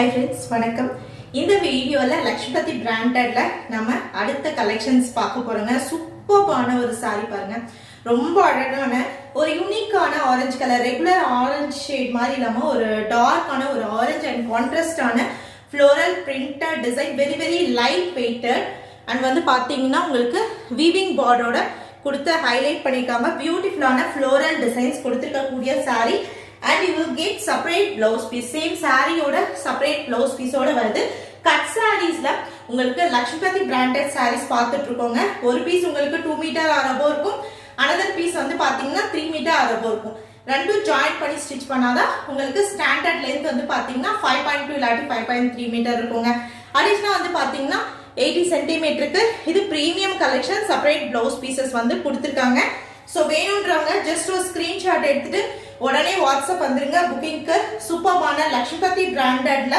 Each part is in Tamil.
Hi friends, வணக்கம். இந்த வீடியோல லக்ஷ்மிபதி பிராண்டட்ல நம்ம அடுத்த கலெக்ஷன்ஸ் பார்க்க போறோங்க. சூப்பரான ஒரு saree பாருங்க. ரொம்ப அழகான ஒரு யூனிக்கான orange colour, regular orange shade மாதிரி இல்லாம ஒரு டார்க்கான ஒரு ஆரஞ்சு அண்ட் கான்ட்ராஸ்டான floral printed design, very very light weighted and வந்து பாத்தீங்கன்னா உங்களுக்கு weaving borderoட கொடுத்து ஹைலைட் பண்ணிருக்காங்க. பியூட்டிஃபுல்லான floral designs கொடுத்திருக்க கூடிய saree. And you will get separate blouse piece. Same saree oda separate blouse piece oda varudhu. Cut sarees la ungalku Lakshmipati branded sarees paathuட்டுருக்கோங்க. ஒரு பீஸ் உங்களுக்கு 2 மீட்டர் அரபோ இருக்கும். another piece வந்து பாத்தீங்கன்னா 3 மீட்டர் அரபோ இருக்கும். ரெண்டும் ஜாயின் பண்ணி ஸ்டிட்ச் பண்ணாதா உங்களுக்கு ஸ்டாண்டர்ட் லெந்த் வந்து பாத்தீங்கன்னா 5.2 இல்லாட்டி 5.3 மீட்டர் இருக்குங்க. அடிஷனலா வந்து பாத்தீங்கன்னா 80 சென்டிமீட்டருக்கு இது premium collection separate blouse pieces வந்து கொடுத்திருக்காங்க. சோ வேணும்ன்றவங்க ஜஸ்ட் ஒரு ஸ்கிரீன்ஷாட் எடுத்துட்டு உடனே வாட்ஸ்அப் வந்துருங்க. புக்கிங்க்கு சூப்பரான லக்ஷ்மிபதி பிராண்டட்ல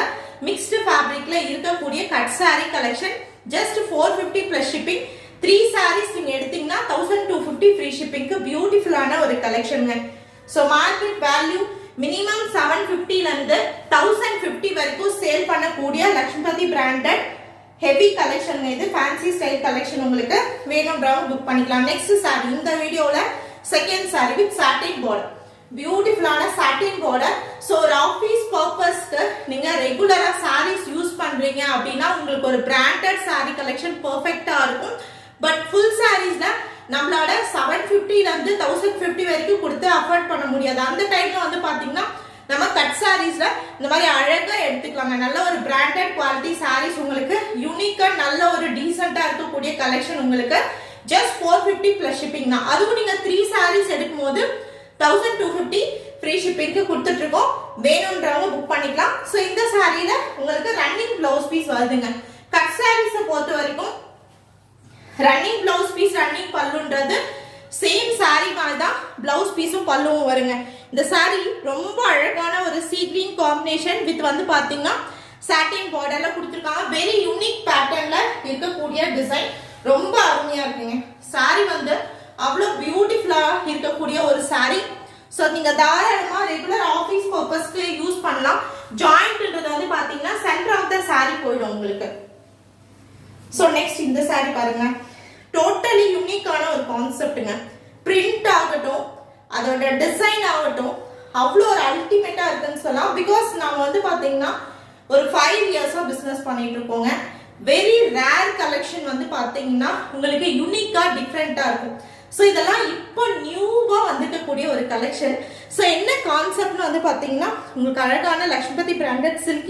மிக்ஸ்டு ஃபேப்ரிக்ல இருக்கக்கூடிய cut saree collection just 450 plus shipping. 3 sarees நீங்க எடுத்தீங்கன்னா 1250 ஃப்ரீ ஷிப்பிங்க்கு பியூட்டிஃபுல்லான ஒரு கலெக்ஷன்ங்க. சோ மார்க்கெட் வேல்யூ மினிமம் 750 ல இருந்து 1050 வரைக்கும் சேல் பண்ணக்கூடிய லக்ஷ்மிபதி பிராண்டட் ஹெவி கலெக்ஷன். இது ஃபேன்சி ஸ்டைல் கலெக்ஷன். உங்களுக்கு வேணும்ன்றவங்க புக் பண்ணிக்கலாம். நெக்ஸ்ட் saree இந்த வீடியோல second saree with satin border. பியூட்டிஃபுல்லான satin border. சோ ஒரு ஆபீஸ் பர்பஸ்க்கு நீங்க ரெகுலரா sarees யூஸ் பண்றீங்க அப்படினா உங்களுக்கு ஒரு பிராண்டட் saree கலெக்ஷன் பெர்ஃபெக்ட்டா இருக்கும். பட் ஃபுல் sareesல நம்மளோட 750 ல இருந்து 1050 வரைக்கும் கொடுத்து அஃபோர்ட் பண்ண முடியாது. அந்த டைம்ல வந்து பாத்தீங்கன்னா நம்ம கட் sareesல இந்த மாதிரி அழகா எடுத்துக்கலாங்க. நல்ல ஒரு பிராண்டட் குவாலிட்டி sarees உங்களுக்கு யூனிக்கா நல்ல ஒரு டீசென்ட்டா இருக்கக்கூடிய கலெக்ஷன் உங்களுக்கு ஜஸ்ட் 450 பிளஸ் ஷிப்பிங் தான். அதுவும் நீங்க 3 sarees எடுக்கும்போது 1250 ஃப்ரீ ஷிப்பிங்க்கு கொடுத்துட்டு இருக்கோம். வேணும்ன்றவங்க புக் பண்ணிக்கலாம். சோ இந்த சாரியில உங்களுக்கு ரன்னிங் பிளவுஸ் பீஸ் வருதுங்க. கட் sarees பொறுத்த வரைக்கும் ரன்னிங் பிளவுஸ் பீஸ் ரன்னிங் பல்லுன்றது சேம் saree மாதிரி தான் பிளவுஸ் பீஸும் பல்லுவும் வருங்க. இந்த saree ரொம்ப அழகான ஒரு சீ கிரீன் காம்பினேஷன் வித் வந்து பாத்தீங்கன்னா satin borderல கொடுத்திருக்காங்க. வெரி யூனிக் பேட்டர்ன்ல இருக்கக்கூடிய டிசைன் ரொம்ப அருமையா இருக்குங்க. saree வந்து அவ்வளவு பியூட்டிஃபுல்லா இருக்கக்கூடிய ஒரு saree. சோ நீங்க தாராளமா ரெகுலர் ஆபீஸ் பர்பஸ்க்கு யூஸ் பண்ணலாம். ஜாயிண்ட்ன்றது வந்து பாத்தீங்கன்னா சென்டர் ஆஃப் தி saree போய்டும் உங்களுக்கு. சோ நெக்ஸ்ட் இந்த saree பாருங்க. டோட்டலி யூனிக்கான ஒரு கான்செப்ட்ங்க. பிரிண்ட் ஆகட்டும், அதோட டிசைன் ஆகட்டும் அவ்வளோ ஒரு அல்டிமேட்டா இருக்குன்னு சொல்லலாம். பிகாஸ் நாம வந்து பாத்தீங்கன்னா ஒரு 5 இயர்ஸா பிசினஸ் பண்ணிட்டு இருக்கோங்க. வெரி ரேர் கலெக்ஷன் வந்து பாத்தீங்கன்னா உங்களுக்கு யூனிக்கா டிஃப்ரெண்டா இருக்கும். சோ இதெல்லாம் இப்போ நியூவா வந்துக்கக்கூடிய ஒரு கலெக்ஷன். சோ என்ன கான்செப்ட்னு வந்து பாத்தீங்கன்னா உங்களுக்கு அழகான லக்ஷ்மிபதி பிராண்டட் சில்க்